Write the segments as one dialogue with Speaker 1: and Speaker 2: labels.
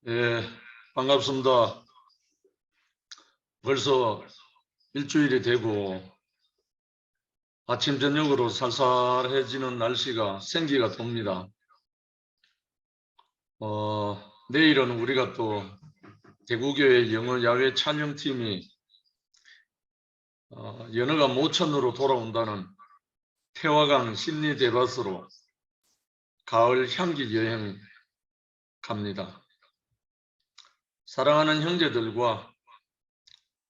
Speaker 1: 예, 반갑습니다. 벌써 일주일이 되고 아침 저녁으로 살살해지는 날씨가 생기가 돕니다. 내일은 우리가 또 대구교회 영어 야외 촬영팀이 연어가 모천으로 돌아온다는 태화강 심리 대밭으로 가을 향기 여행 갑니다. 사랑하는 형제들과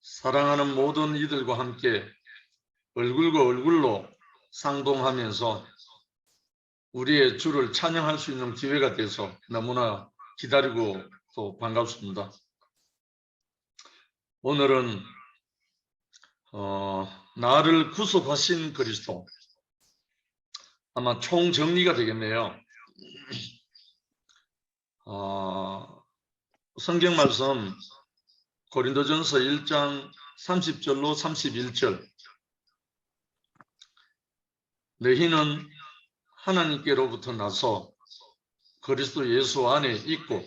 Speaker 1: 사랑하는 모든 이들과 함께 얼굴과 얼굴로 상봉하면서 우리의 주를 찬양할 수 있는 기회가 돼서 너무나 기다리고 또 반갑습니다. 오늘은 나를 구속하신 그리스도, 아마 총정리가 되겠네요. 성경 말씀 고린도전서 1장 30절로 31절. 너희는 하나님께로부터 나서 그리스도 예수 안에 있고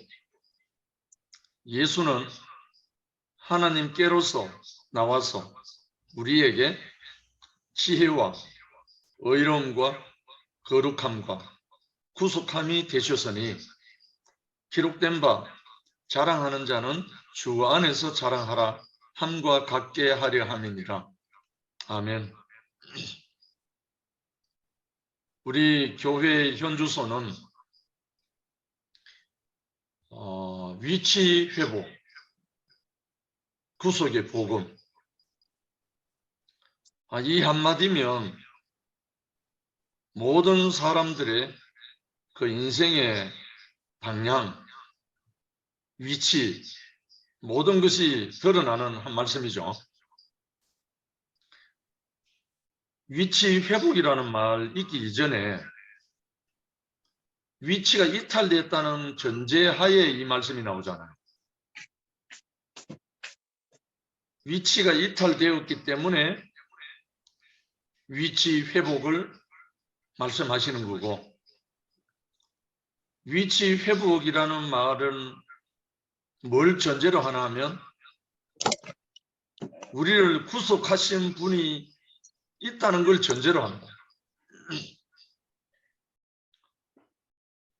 Speaker 1: 예수는 하나님께로서 나와서 우리에게 지혜와 의로움과 거룩함과 구속함이 되셨으니 기록된 바 자랑하는 자는 주 안에서 자랑하라 함과 같게 하려 함이니라. 아멘. 우리 교회의 현주소는 위치 회복, 구속의 복음. 이 한마디면 모든 사람들의 그 인생의 방향, 위치, 모든 것이 드러나는 한 말씀이죠. 위치 회복이라는 말 있기 이전에 위치가 이탈됐다는 전제하에 이 말씀이 나오잖아요. 위치가 이탈되었기 때문에 위치 회복을 말씀하시는 거고, 위치 회복이라는 말은 뭘 전제로 하나 하면 우리를 구속하신 분이 있다는 걸 전제로 합니다.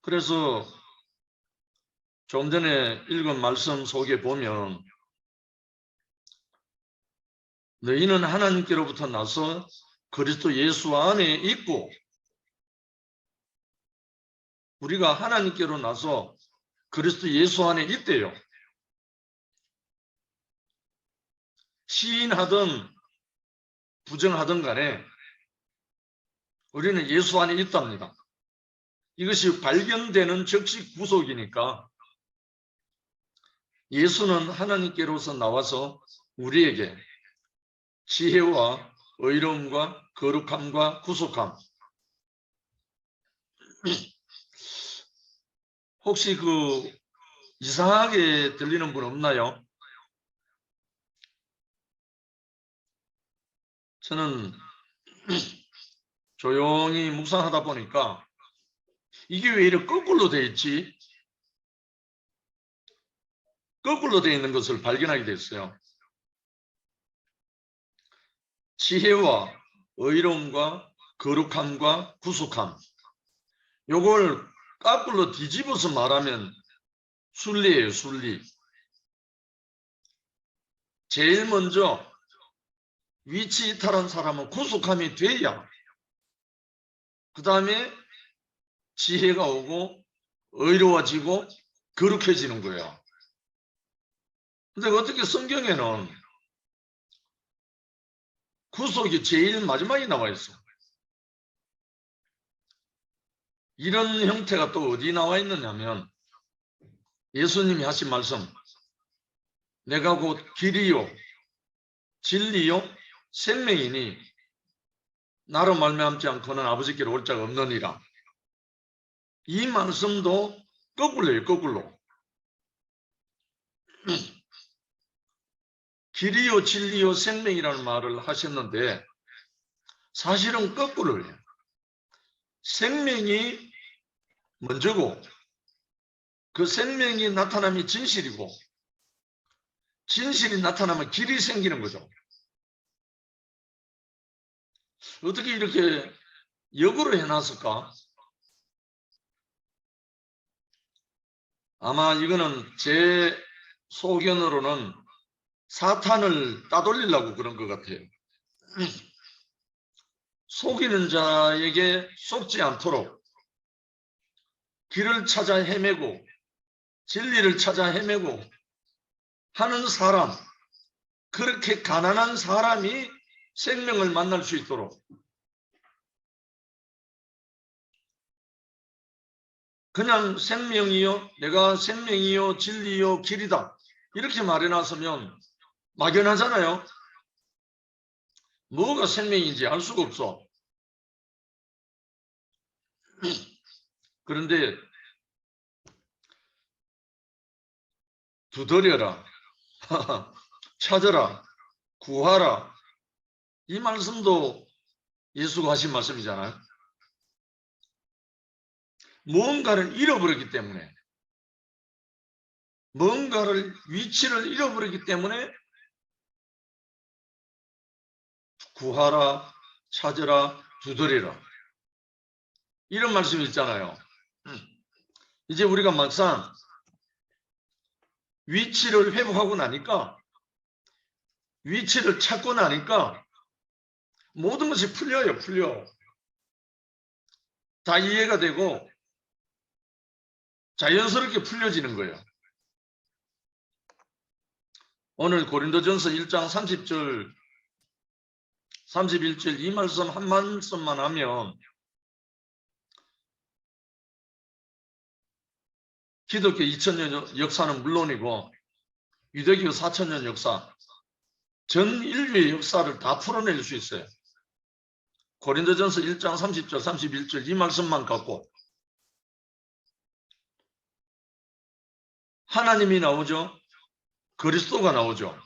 Speaker 1: 그래서 좀 전에 읽은 말씀 속에 보면 너희는 하나님께로부터 나서 그리스도 예수 안에 있고, 우리가 하나님께로 나서 그리스도 예수 안에 있대요. 시인하든 부정하든 간에 우리는 예수 안에 있답니다. 이것이 발견되는 즉시 구속이니까 예수는 하나님께로서 나와서 우리에게 지혜와 의로움과 거룩함과 구속함. 혹시 이상하게 들리는 분 없나요? 저는 조용히 묵상하다 보니까 이게 왜 이렇게 거꾸로 돼 있지? 거꾸로 돼 있는 것을 발견하게 됐어요. 지혜와 의로움과 거룩함과 구속함. 요걸 거꾸로 뒤집어서 말하면 순리예요, 순리. 제일 먼저 위치 이탈한 사람은 구속함이 돼야 그 다음에 지혜가 오고 의로워지고 거룩해지는 거예요. 근데 어떻게 성경에는 구속이 제일 마지막에 나와 있어. 이런 형태가 또 어디 나와 있느냐면 예수님이 하신 말씀, 내가 곧 길이요 진리요 생명이니 나로 말미암지 않고는 아버지께로 올 자가 없느니라. 이 말씀도 거꾸로예요, 거꾸로. 길이요 진리요 생명이라는 말을 하셨는데 사실은 거꾸로예요. 생명이 먼저고 그 생명이 나타남이 진실이고 진실이 나타나면 길이 생기는 거죠. 어떻게 이렇게 역으로 해놨을까? 아마 이거는 제 소견으로는 사탄을 따돌리려고 그런 것 같아요. 속이는 자에게 속지 않도록 길을 찾아 헤매고 진리를 찾아 헤매고 하는 사람, 그렇게 가난한 사람이 생명을 만날 수 있도록 그냥 생명이요, 내가 생명이요 진리요 길이다 이렇게 말해놨으면 막연하잖아요. 뭐가 생명인지 알 수가 없어. 그런데 두드려라, 찾아라, 구하라, 이 말씀도 예수가 하신 말씀이잖아요. 무언가를 잃어버렸기 때문에, 뭔가를 위치를 잃어버렸기 때문에 구하라, 찾으라, 두드리라 이런 말씀이 있잖아요. 이제 우리가 막상 위치를 회복하고 나니까, 위치를 찾고 나니까 모든 것이 풀려요. 풀려. 다 이해가 되고 자연스럽게 풀려지는 거예요. 오늘 고린도전서 1장 30절 31절 이 말씀 한 말씀만 하면 기독교 2000년 역사는 물론이고 유대교 4000년 역사, 전 인류의 역사를 다 풀어낼 수 있어요. 고린도전서 1장 30절 31절 이 말씀만 갖고 하나님이 나오죠. 그리스도가 나오죠.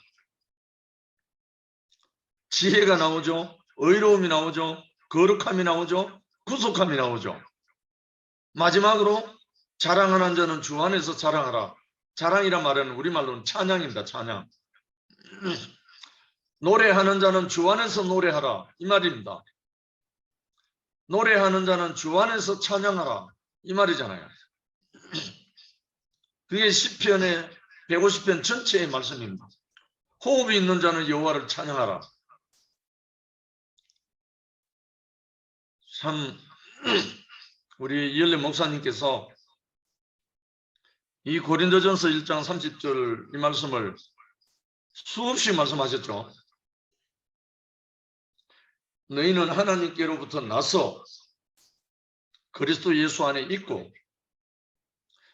Speaker 1: 지혜가 나오죠. 의로움이 나오죠. 거룩함이 나오죠. 구속함이 나오죠. 마지막으로 자랑하는 자는 주 안에서 자랑하라. 자랑이란 말은 우리말로는 찬양입니다. 찬양. 노래하는 자는 주 안에서 노래하라. 이 말입니다. 노래하는 자는 주 안에서 찬양하라. 이 말이잖아요. 그게 시편의 150편 전체의 말씀입니다. 호흡이 있는 자는 여호와를 찬양하라. 참 우리 이열래 목사님께서 이 고린도전서 1장 30절 이 말씀을 수없이 말씀하셨죠. 너희는 하나님께로부터 나서 그리스도 예수 안에 있고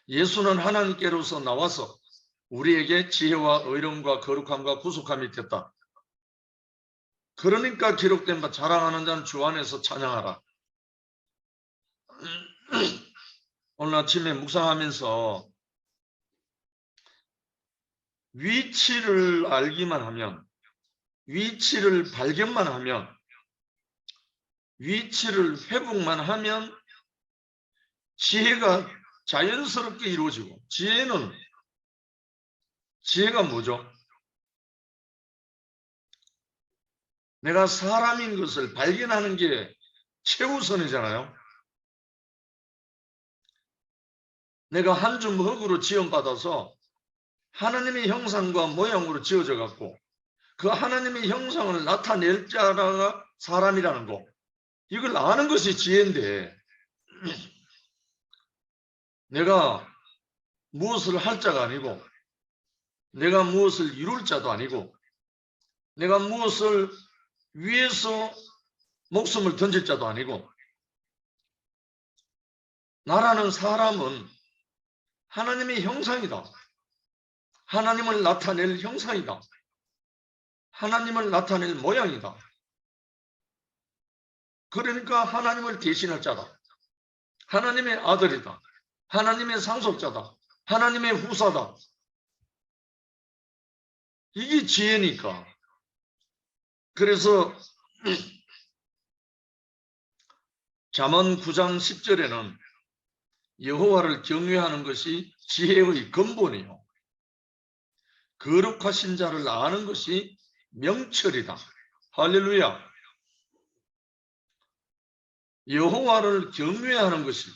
Speaker 1: 예수는 하나님께로서 나와서 우리에게 지혜와 의로움과 거룩함과 구속함이 됐다. 그러니까 기록된 바 자랑하는 자는 주 안에서 찬양하라. 오늘 아침에 묵상하면서 위치를 알기만 하면, 위치를 발견만 하면, 위치를 회복만 하면 지혜가 자연스럽게 이루어지고, 지혜가 뭐죠? 내가 사람인 것을 발견하는 게 최우선이잖아요. 내가 한 줌 흙으로 지원받아서 하나님의 형상과 모양으로 지어져 갖고 그 하나님의 형상을 나타낼 자가 사람이라는 거, 이걸 아는 것이 지혜인데 내가 무엇을 할 자가 아니고 내가 무엇을 이룰 자도 아니고 내가 무엇을 위해서 목숨을 던질 자도 아니고 나라는 사람은 하나님의 형상이다. 하나님을 나타낼 형상이다. 하나님을 나타낼 모양이다. 그러니까 하나님을 대신할 자다. 하나님의 아들이다. 하나님의 상속자다. 하나님의 후사다. 이게 지혜니까. 그래서 잠언 9장 10절에는 여호와를 경외하는 것이 지혜의 근본이요. 거룩하신 자를 아는 것이 명철이다. 할렐루야. 여호와를 경외하는 것이,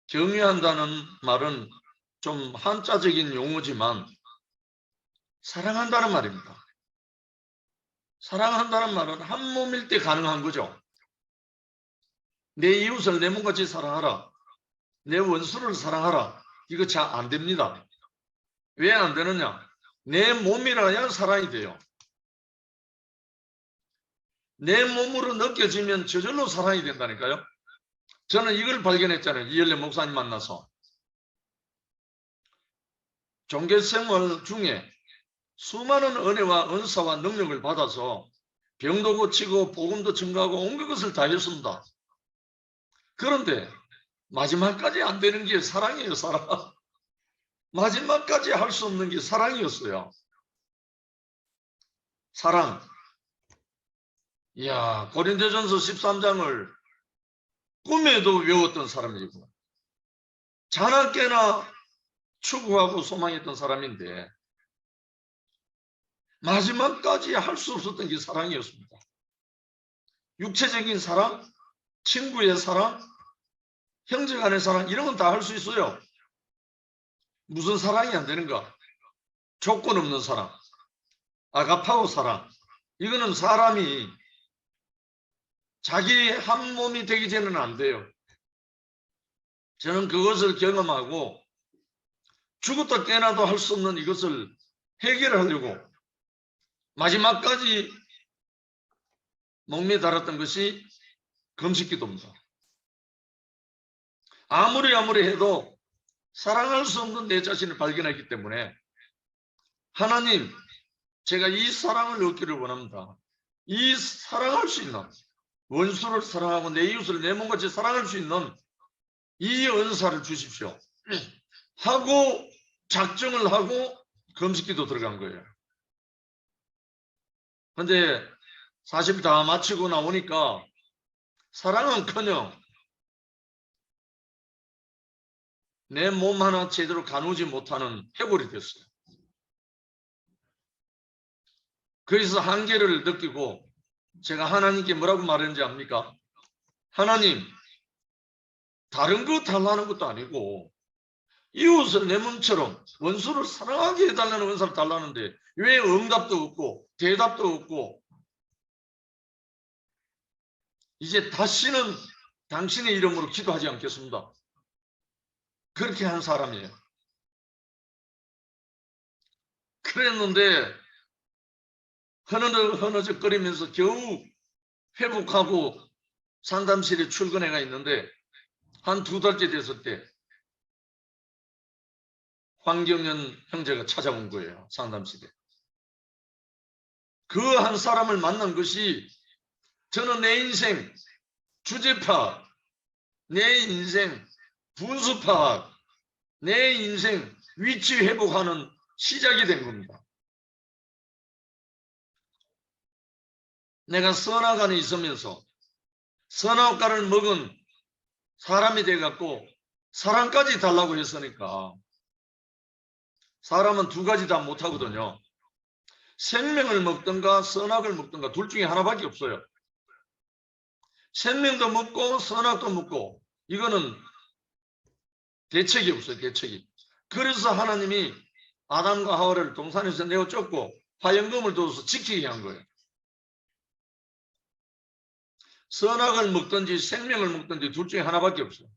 Speaker 1: 경외한다는 말은 좀 한자적인 용어지만 사랑한다는 말입니다. 사랑한다는 말은 한 몸일 때 가능한 거죠. 내 이웃을 내 몸같이 사랑하라, 내 원수를 사랑하라, 이거 잘 안 됩니다. 왜 안 되느냐? 내 몸이라야 사랑이 돼요. 내 몸으로 느껴지면 저절로 사랑이 된다니까요. 저는 이걸 발견했잖아요. 이열래 목사님 만나서. 종교생활 중에 수많은 은혜와 은사와 능력을 받아서 병도 고치고 복음도 증가하고 온갖 것을 다 했습니다. 그런데 마지막까지 안 되는 게 사랑이에요. 사랑. 마지막까지 할 수 없는 게 사랑이었어요. 사랑. 이야, 고린도전서 13장을 꿈에도 외웠던 사람이고 자나깨나 추구하고 소망했던 사람인데 마지막까지 할 수 없었던 게 사랑이었습니다. 육체적인 사랑, 친구의 사랑, 형제 간의 사랑, 이런 건 다 할 수 있어요. 무슨 사랑이 안 되는가? 조건 없는 사랑, 아가파오 사랑. 이거는 사람이 자기 한 몸이 되기 전에는 안 돼요. 저는 그것을 경험하고 죽었다 깨나도 할 수 없는 이것을 해결하려고 마지막까지 목매 달았던 것이 금식기도입니다. 아무리 해도 사랑할 수 없는 내 자신을 발견했기 때문에 하나님, 제가 이 사랑을 얻기를 원합니다. 이 사랑할 수 있는, 원수를 사랑하고 내 이웃을 내 몸같이 사랑할 수 있는 이 은사를 주십시오 하고 작정을 하고 금식기도 들어간 거예요. 근데 40일 다 마치고 나오니까 사랑은커녕 내 몸 하나 제대로 가누지 못하는 해골이 됐어요. 그래서 한계를 느끼고 제가 하나님께 뭐라고 말했는지 압니까? 하나님, 다른 거 달라는 것도 아니고 이웃을 내 몸처럼 원수를 사랑하게 해달라는 은사를 달라는데 왜 응답도 없고 대답도 없고, 이제 다시는 당신의 이름으로 기도하지 않겠습니다. 그렇게 한 사람이에요. 그랬는데 허너적거리면서 겨우 회복하고 상담실에 출근해가 있는데 한 2달째 됐을 때 황경연 형제가 찾아온 거예요. 상담실에. 그 한 사람을 만난 것이 저는 내 인생 주제파악, 내 인생 분수파악, 내 인생 위치 회복하는 시작이 된 겁니다. 내가 선악간에 있으면서 선악과를 먹은 사람이 돼갖고 사랑까지 달라고 했으니까 사람은 2가지 다 못하거든요. 생명을 먹든가 선악을 먹든가 둘 중에 하나밖에 없어요. 생명도 먹고 선악도 먹고 이거는 대책이 없어요. 대책이. 그래서 하나님이 아담과 하와를 동산에서 내어 쫓고 화영금을 둬서 지키게 한 거예요. 선악을 먹든지 생명을 먹든지 둘 중에 하나밖에 없어요.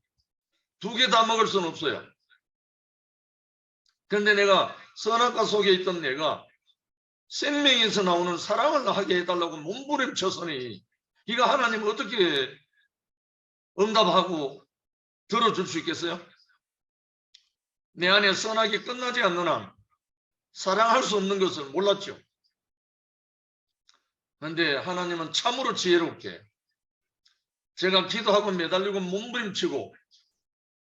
Speaker 1: 2개 다 먹을 수는 없어요. 그런데 내가 선악과 속에 있던 내가 생명에서 나오는 사랑을 하게 해달라고 몸부림쳤으니 이거 하나님 어떻게 응답하고 들어줄 수 있겠어요? 내 안에 선악이 끝나지 않는 한 사랑할 수 없는 것을 몰랐죠. 그런데 하나님은 참으로 지혜롭게 제가 기도하고 매달리고 몸부림치고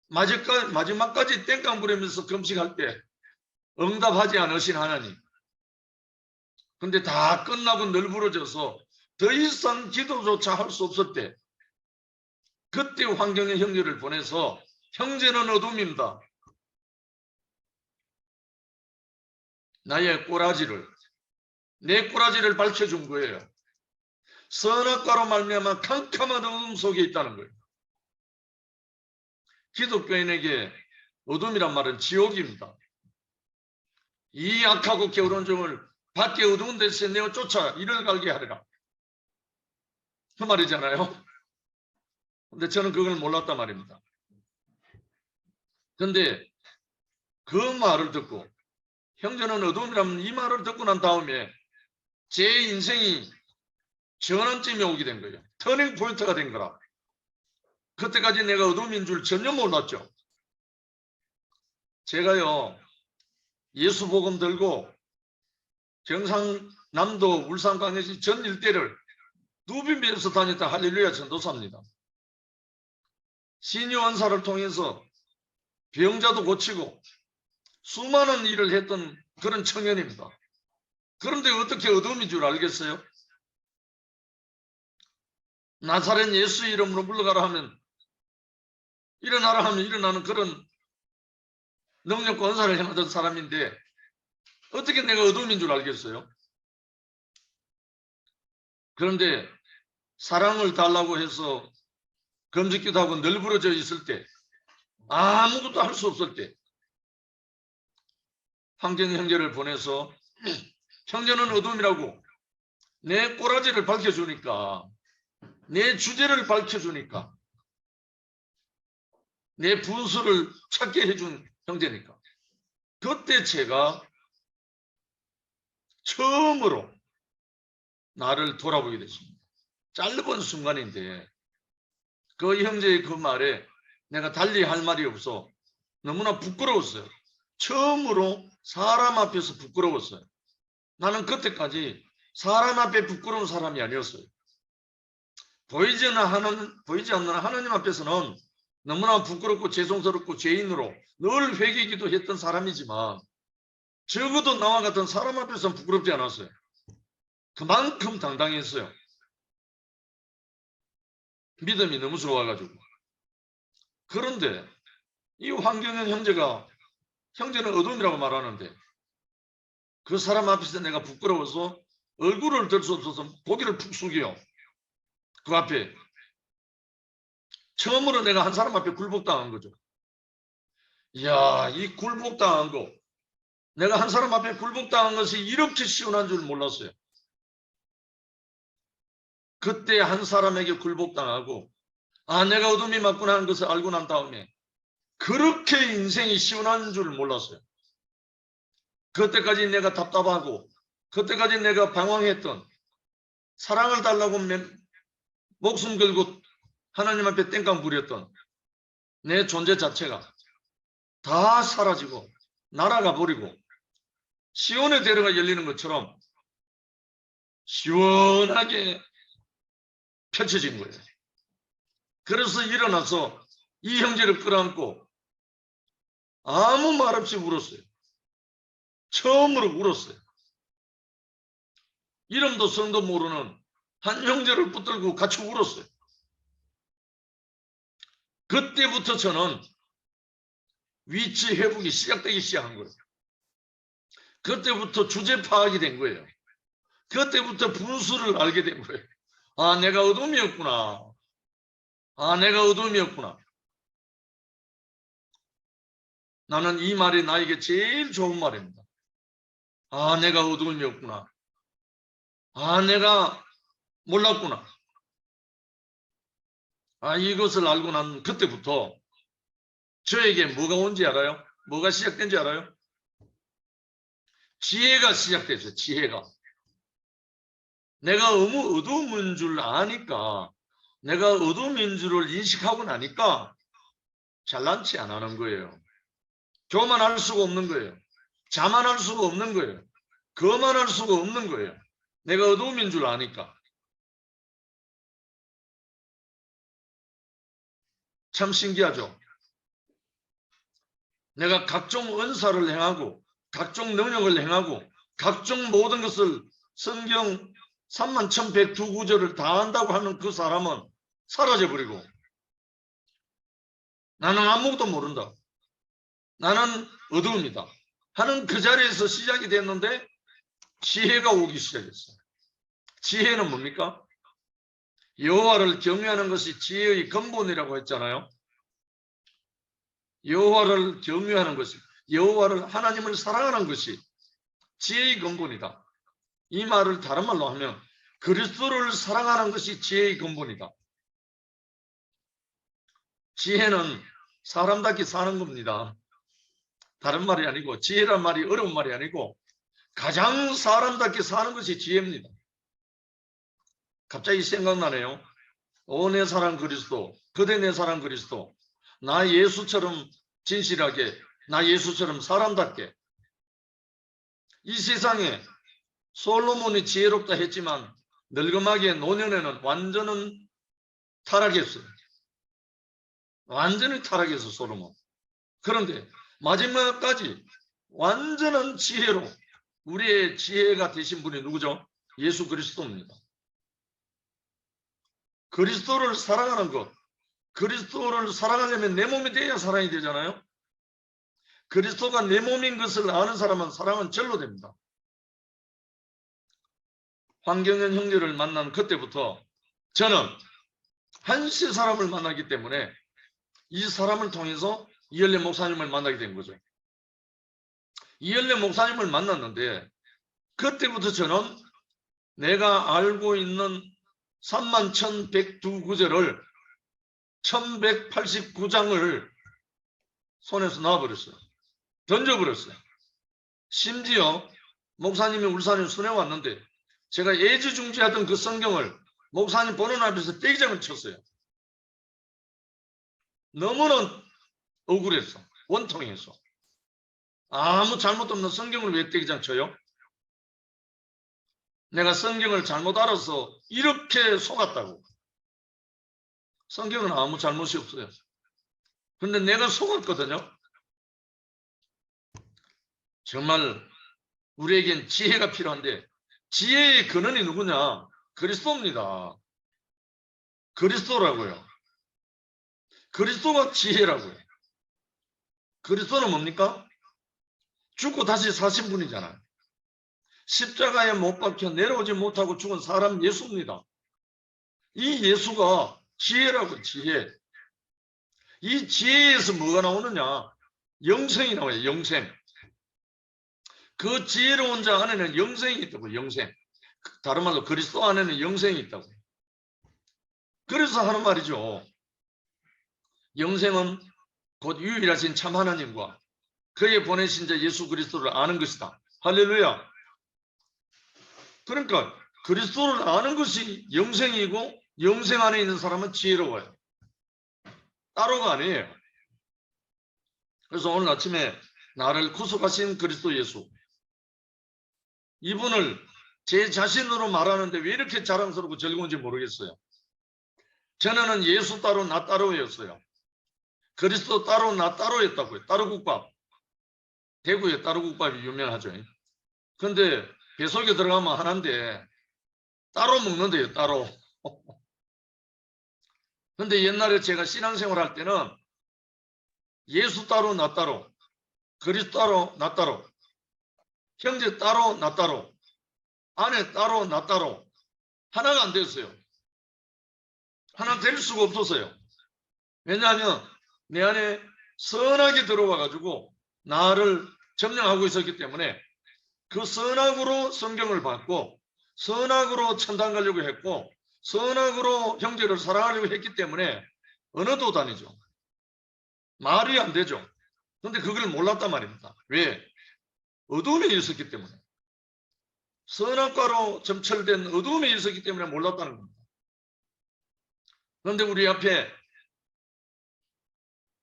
Speaker 1: 마지막까지 땡깡 부리면서 금식할 때 응답하지 않으신 하나님. 근데 다 끝나고 널브러져서 더 이상 기도조차 할 수 없을 때 그때 황경의 형제를 보내서 형제는 어둠입니다. 나의 꼬라지를, 내 꼬라지를 밝혀준 거예요. 선악과로 말미암아 캄캄한 어둠 속에 있다는 거예요. 기독교인에게 어둠이란 말은 지옥입니다. 이 악하고 게으른 종을 밖에 어두운 데서 내어 쫓아 이를 갈게 하리라. 그 말이잖아요. 근데 저는 그걸 몰랐단 말입니다. 근데 그 말을 듣고 형제는 어둠이라면 이 말을 듣고 난 다음에 제 인생이 전환점이 오게 된 거예요. 터닝 포인트가 된 거라. 그때까지 내가 어둠인 줄 전혀 몰랐죠. 제가요, 예수 복음 들고 경상남도 울산광역시 전 일대를 누비면서 다녔던 할렐루야 전도사입니다. 신유원사를 통해서 병자도 고치고 수많은 일을 했던 그런 청년입니다. 그런데 어떻게 어둠인 줄 알겠어요? 나사렛 예수 이름으로 물러가라 하면 일어나라 하면 일어나는 그런 능력과 은사를 행하던 사람인데 어떻게 내가 어둠인 줄 알겠어요? 그런데 사랑을 달라고 해서 금식기도 하고 널브러져 있을 때 아무것도 할 수 없을 때 황정 형제를 보내서 형제는 어둠이라고 내 꼬라지를 밝혀주니까 내 주제를 밝혀주니까 내 분수를 찾게 해준 형제니까 그때 제가 처음으로 나를 돌아보게 됐습니다. 짧은 순간인데 그 형제의 그 말에 내가 달리 할 말이 없어 너무나 부끄러웠어요. 처음으로 사람 앞에서 부끄러웠어요. 나는 그때까지 사람 앞에 부끄러운 사람이 아니었어요. 보이지 않는 하나님 앞에서는 너무나 부끄럽고 죄송스럽고 죄인으로 늘 회개기도 했던 사람이지만 적어도 나와 같은 사람 앞에서는 부끄럽지 않았어요. 그만큼 당당했어요. 믿음이 너무 좋아가지고. 그런데 이 황경현 형제가 형제는 어둠이라고 말하는데 그 사람 앞에서 내가 부끄러워서 얼굴을 들 수 없어서 고개를 푹 숙여. 그 앞에 처음으로 내가 한 사람 앞에 굴복당한 거죠. 이야, 이 굴복당한 거 내가 한 사람 앞에 굴복당한 것이 이렇게 시원한 줄 몰랐어요. 그때 한 사람에게 굴복당하고 내가 어둠이 맞구나 하는 것을 알고 난 다음에 그렇게 인생이 시원한 줄 몰랐어요. 그때까지 내가 답답하고 그때까지 내가 방황했던 사랑을 달라고 목숨 걸고 하나님 앞에 땡깡 부렸던 내 존재 자체가 다 사라지고 날아가 버리고 시온의 대로가 열리는 것처럼 시원하게 펼쳐진 거예요. 그래서 일어나서 이 형제를 끌어안고 아무 말 없이 울었어요. 처음으로 울었어요. 이름도 성도 모르는 한 형제를 붙들고 같이 울었어요. 그때부터 저는 위치 회복이 시작되기 시작한 거예요. 그때부터 주제 파악이 된 거예요. 그때부터 분수를 알게 된 거예요. 내가 어둠이었구나. 내가 어둠이었구나. 나는 이 말이 나에게 제일 좋은 말입니다. 내가 어둠이었구나. 내가 몰랐구나. 이것을 알고 난 그때부터 저에게 뭐가 온지 알아요? 뭐가 시작된지 알아요? 지혜가 시작됐어요. 지혜가. 내가 너무 어두운 줄 아니까 내가 어둠인 줄을 인식하고 나니까 잘난 체 안 하는 거예요. 교만할 수가 없는 거예요. 자만할 수가 없는 거예요. 거만할 수가 없는 거예요. 내가 어둠인 줄 아니까. 참 신기하죠. 내가 각종 은사를 행하고 각종 능력을 행하고 각종 모든 것을 성경 31,102구절을 다 한다고 하는 그 사람은 사라져버리고 나는 아무것도 모른다. 나는 어두움이다. 하는 그 자리에서 시작이 됐는데 지혜가 오기 시작했어요. 지혜는 뭡니까? 여호와를 경외하는 것이 지혜의 근본이라고 했잖아요. 여호와를 경외하는 것이, 여호와를 하나님을 사랑하는 것이 지혜의 근본이다. 이 말을 다른 말로 하면 그리스도를 사랑하는 것이 지혜의 근본이다. 지혜는 사람답게 사는 겁니다. 다른 말이 아니고, 지혜란 말이 어려운 말이 아니고 가장 사람답게 사는 것이 지혜입니다. 갑자기 생각나네요. 오, 내 사랑 그리스도, 그대 내 사랑 그리스도, 나 예수처럼 진실하게, 나 예수처럼 사람답게. 이 세상에 솔로몬이 지혜롭다 했지만 늙음하게 노년에는 완전히 타락했어요. 완전히 타락했어, 솔로몬. 그런데 마지막까지 완전한 지혜로 우리의 지혜가 되신 분이 누구죠? 예수 그리스도입니다. 그리스도를 사랑하는 것, 그리스도를 사랑하려면 내 몸이 돼야 사랑이 되잖아요. 그리스도가 내 몸인 것을 아는 사람은 사랑은 절로 됩니다. 황경현 형제를 만난 그때부터 저는 한시 사람을 만나기 때문에 이 사람을 통해서 이열래 목사님을 만나게 된 거죠. 이열래 목사님을 만났는데 그때부터 저는 내가 알고 있는 31,102구절을 1189장을 손에서 놔버렸어요. 던져버렸어요. 심지어 목사님이 울산에 순회 왔는데 제가 애지중지하던 그 성경을 목사님 보는 앞에서 떼기장을 쳤어요. 너무나 억울했어. 원통해서. 아무 잘못 없는 성경을 왜 떼기장 쳐요? 내가 성경을 잘못 알아서 이렇게 속았다고. 성경은 아무 잘못이 없어요. 근데 내가 속았거든요. 정말 우리에겐 지혜가 필요한데 지혜의 근원이 누구냐? 그리스도입니다. 그리스도라고요. 그리스도가 지혜라고요. 그리스도는 뭡니까? 죽고 다시 사신 분이잖아요. 십자가에 못 박혀 내려오지 못하고 죽은 사람 예수입니다. 이 예수가 지혜라고, 지혜. 이 지혜에서 뭐가 나오느냐? 영생이 나와요. 영생. 그 지혜로운 자 안에는 영생이 있다고. 영생. 다른 말로 그리스도 안에는 영생이 있다고. 그래서 하는 말이죠. 영생은 곧 유일하신 참 하나님과 그의 보내신 자 예수 그리스도를 아는 것이다. 할렐루야. 그러니까 그리스도를 아는 것이 영생이고 영생 안에 있는 사람은 지혜로워요. 따로가 아니에요. 그래서 오늘 아침에 나를 구속하신 그리스도 예수, 이분을 제 자신으로 말하는데 왜 이렇게 자랑스럽고 즐거운지 모르겠어요. 전에는 예수 따로 나 따로였어요. 그리스도 따로 나 따로였다고요. 따로국밥. 대구에 따로국밥이 유명하죠. 근데 배속에 들어가면 하나인데 따로 먹는데요. 따로. 근데 옛날에 제가 신앙생활 할 때는 예수 따로 나 따로, 그리스도 따로 나 따로, 형제 따로 나 따로, 아내 따로 나 따로, 하나가 안 됐어요. 하나 될 수가 없었어요. 왜냐하면 내 안에 선하게 들어와 가지고 나를 점령하고 있었기 때문에 그 선악으로 성경을 받고 선악으로 천당 가려고 했고 선악으로 형제를 사랑하려고 했기 때문에 언어도 다니죠. 말이 안 되죠. 그런데 그걸 몰랐단 말입니다. 왜? 어두움에 있었기 때문에. 선악과로 점철된 어두움에 있었기 때문에 몰랐다는 겁니다. 그런데 우리 앞에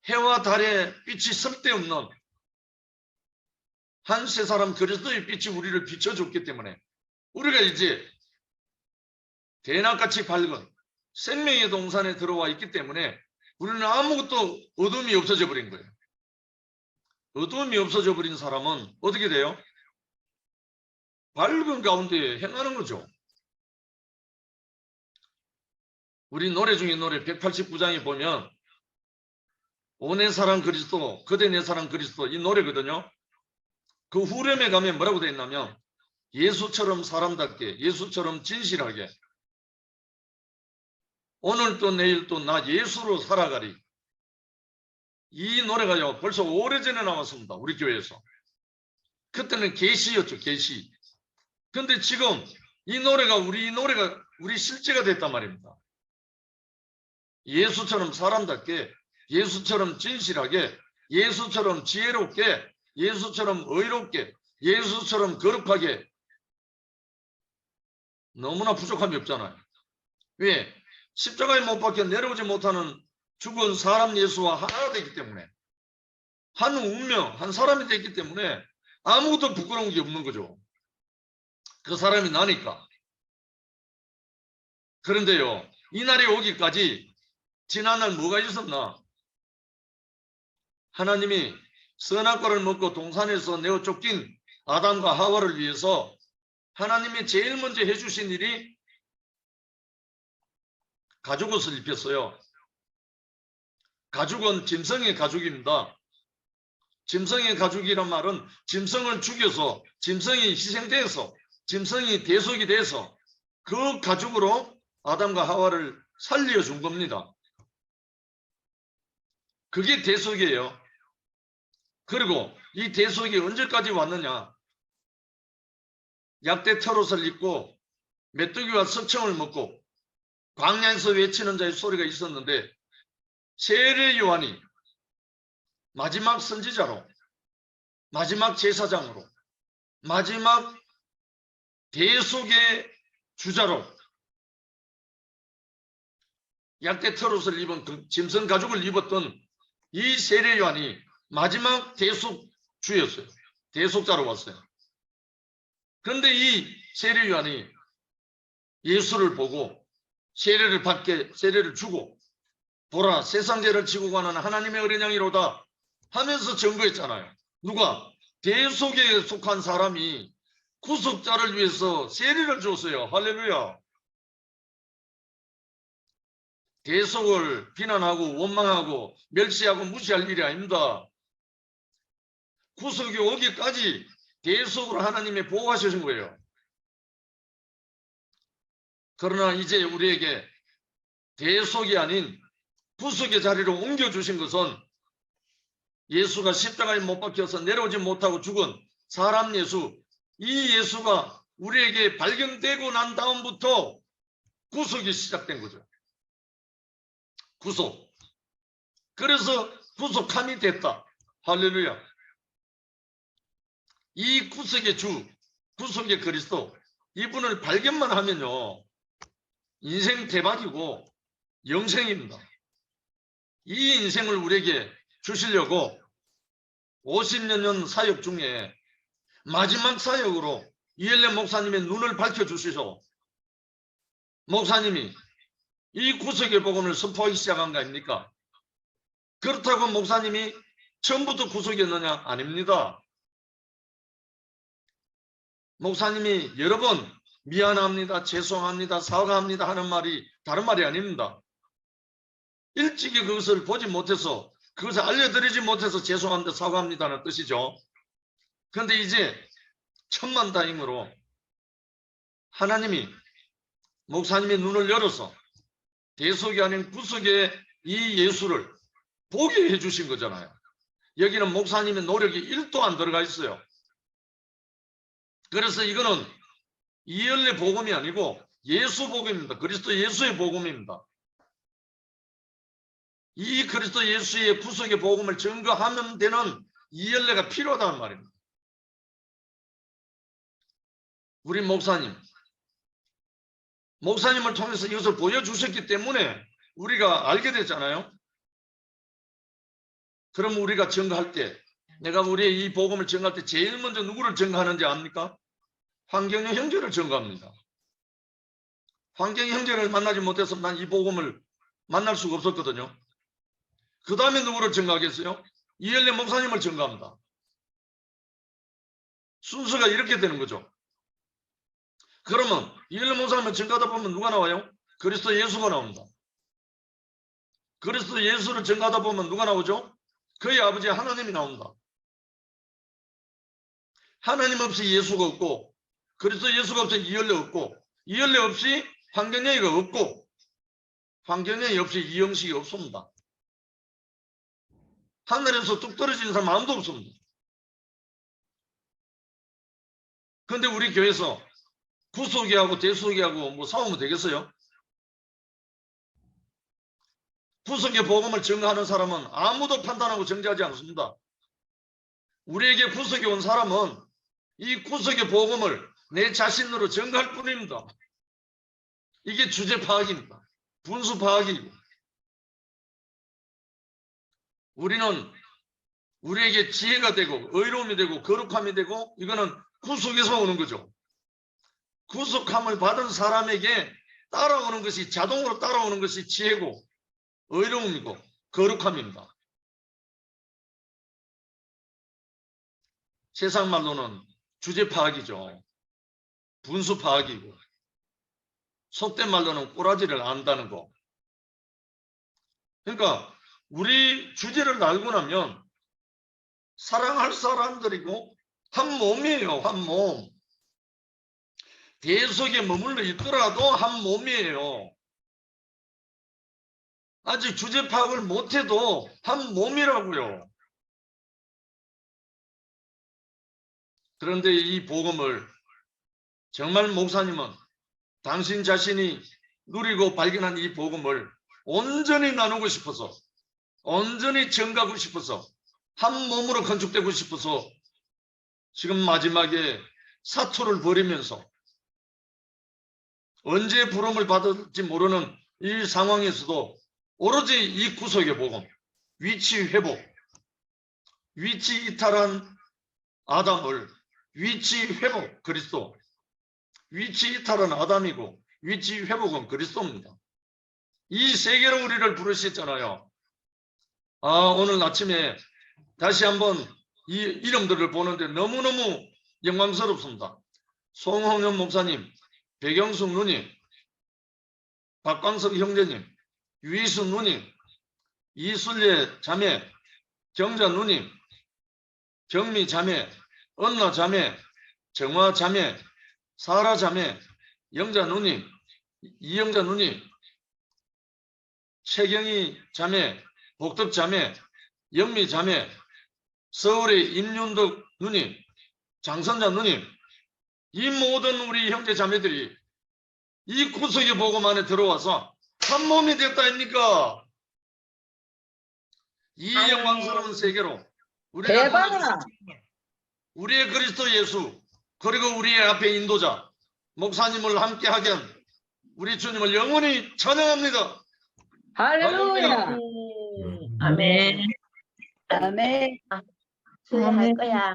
Speaker 1: 해와 달의 빛이 쓸데없는 한 세 사람 그리스도의 빛이 우리를 비춰줬기 때문에 우리가 이제 대낮같이 밝은 생명의 동산에 들어와 있기 때문에 우리는 아무것도 어둠이 없어져 버린 거예요. 어둠이 없어져 버린 사람은 어떻게 돼요? 밝은 가운데 행하는 거죠. 우리 노래 중에 노래 189장에 보면 오 내 사랑 그리스도, 그대 내 사랑 그리스도 이 노래거든요. 그 후렴에 가면 뭐라고 되어 있냐면 예수처럼 사람답게, 예수처럼 진실하게, 오늘 또 내일 또 나 예수로 살아가리. 이 노래가요 벌써 오래전에 나왔습니다. 우리 교회에서. 그때는 계시였죠. 계시. 근데 지금 이 노래가 우리 실제가 됐단 말입니다. 예수처럼 사람답게, 예수처럼 진실하게, 예수처럼 지혜롭게, 예수처럼 의롭게, 예수처럼 거룩하게. 너무나 부족함이 없잖아요. 왜? 십자가에 못 박혀 내려오지 못하는 죽은 사람 예수와 하나가 되기 때문에, 한 운명, 한 사람이 되기 때문에 아무것도 부끄러운 게 없는 거죠. 그 사람이 나니까. 그런데요, 이날이 오기까지 지난날 뭐가 있었나? 하나님이 선악과를 먹고 동산에서 내어 쫓긴 아담과 하와를 위해서 하나님이 제일 먼저 해주신 일이 가죽옷을 입혔어요. 가죽은 짐승의 가죽입니다. 짐승의 가죽이란 말은 짐승을 죽여서, 짐승이 희생돼서, 짐승이 대속이 돼서 그 가죽으로 아담과 하와를 살려준 겁니다. 그게 대속이에요. 그리고 이 대속이 언제까지 왔느냐? 약대 털옷을 입고 메뚜기와 석청을 먹고 광야에서 외치는 자의 소리가 있었는데, 세례 요한이 마지막 선지자로, 마지막 제사장으로, 마지막 대속의 주자로 약대 털옷을 입은 그 짐승 가죽을 입었던 이 세례 요한이 마지막 대속주였어요. 대속자로 왔어요. 그런데 이 세례 요한이 예수를 보고 세례를 주고 보라 세상 죄를 지고 가는 하나님의 어린 양이로다 하면서 증거했잖아요. 누가? 대속에 속한 사람이 구속자를 위해서 세례를 줬어요. 할렐루야. 대속을 비난하고 원망하고 멸시하고 무시할 일이 아닙니다. 구속이 오기까지 대속으로 하나님이 보호하시는 거예요. 그러나 이제 우리에게 대속이 아닌 구속의 자리로 옮겨주신 것은 예수가 십자가에 못 박혀서 내려오지 못하고 죽은 사람 예수, 이 예수가 우리에게 발견되고 난 다음부터 구속이 시작된 거죠. 구속. 그래서 구속함이 됐다. 할렐루야. 이 구속의 주, 구속의 그리스도, 이분을 발견만 하면요 인생 대박이고 영생입니다. 이 인생을 우리에게 주시려고 50여 년 사역 중에 마지막 사역으로 이엘레 목사님의 눈을 밝혀주시죠. 목사님이 이 구속의 복음을 선포하기 시작한 거 아닙니까? 그렇다고 목사님이 처음부터 구속이었느냐? 아닙니다. 목사님이 여러 번 미안합니다, 죄송합니다, 사과합니다 하는 말이 다른 말이 아닙니다. 일찍이 그것을 보지 못해서, 그것을 알려드리지 못해서 죄송합니다, 사과합니다는 뜻이죠. 그런데 이제 천만다행으로 하나님이 목사님의 눈을 열어서 대속이 아닌 구속의 이 예수를 보게 해주신 거잖아요. 여기는 목사님의 노력이 1도 안 들어가 있어요. 그래서 이거는 이엘레 복음이 아니고 예수 복음입니다. 그리스도 예수의 복음입니다. 이 그리스도 예수의 구속의 복음을 증거하면 되는 이엘레가 필요하다는 말입니다. 우리 목사님을 통해서 이것을 보여주셨기 때문에 우리가 알게 됐잖아요. 그럼 우리가 증거할 때, 내가 우리의 이 복음을 증거할 때 제일 먼저 누구를 증거하는지 압니까? 황경영 형제를 증거합니다. 황경영 형제를 만나지 못해서 난 이 복음을 만날 수가 없었거든요. 그 다음에 누구를 증거하겠어요? 이엘레 목사님을 증거합니다. 순서가 이렇게 되는 거죠. 그러면 이엘레 목사님을 증거하다 보면 누가 나와요? 그리스도 예수가 나옵니다. 그리스도 예수를 증거하다 보면 누가 나오죠? 그의 아버지 하나님이 나온다. 하나님 없이 예수가 없고, 그리스도 예수가 없이 이열례 없고, 이열례 없이 황경영이가 없고, 황경영이 없이 이영식이 없습니다. 하늘에서 뚝 떨어지는 사람 아무도 없습니다. 그런데 우리 교회에서 구속이하고 대속이하고 뭐 싸우면 되겠어요? 구속의 복음을 증거하는 사람은 아무도 판단하고 정죄하지 않습니다. 우리에게 구속이 온 사람은 이 구속의 복음을 내 자신으로 증거할 뿐입니다. 이게 주제 파악입니다. 분수 파악이고, 우리는 우리에게 지혜가 되고 의로움이 되고 거룩함이 되고, 이거는 구속에서 오는 거죠. 구속함을 받은 사람에게 따라오는 것이, 자동으로 따라오는 것이 지혜고 의로움이고 거룩함입니다. 세상 말로는 주제 파악이죠. 분수 파악이고, 속된 말로는 꼬라지를 안다는 거. 그러니까 우리 주제를 알고 나면 사랑할 사람들이고 한 몸이에요. 한 몸. 대속에 머물러 있더라도 한 몸이에요. 아직 주제 파악을 못해도 한 몸이라고요. 그런데 이 복음을 정말 목사님은 당신 자신이 누리고 발견한 이 복음을 온전히 나누고 싶어서, 온전히 전가하고 싶어서, 한 몸으로 건축되고 싶어서 지금 마지막에 사투를 벌이면서 언제 부름을 받을지 모르는 이 상황에서도 오로지 이 구속의 복음, 위치 회복, 위치 이탈한 아담을 위치 회복, 그리스도. 위치 이탈은 아담이고 위치 회복은 그리스도입니다. 이 세 개로 우리를 부르셨잖아요. 오늘 아침에 다시 한번 이 이름들을 보는데 너무너무 영광스럽습니다. 송홍현 목사님, 백영숙 누님, 박광석 형제님, 유희순 누님, 이순례 자매, 경자 누님, 경미 자매, 언나 자매, 정화 자매, 사라 자매, 영자 누님, 이영자 누님, 최경희 자매, 복덕 자매, 영미 자매, 서울의 임윤덕 누님, 장선자 누님, 이 모든 우리 형제 자매들이 이 구속의 복음 안에 들어와서 한 몸이 됐다 아닙니까? 이 영광스러운 세계로 우리가
Speaker 2: 대박!
Speaker 1: 우리의 그리스도 예수, 그리고 우리의 앞에 인도자 목사님을 함께 하게 한 우리 주님을 영원히 찬양합니다.
Speaker 2: 할렐루야!
Speaker 3: 아멘.
Speaker 2: 아멘.
Speaker 3: 수혜할 거야.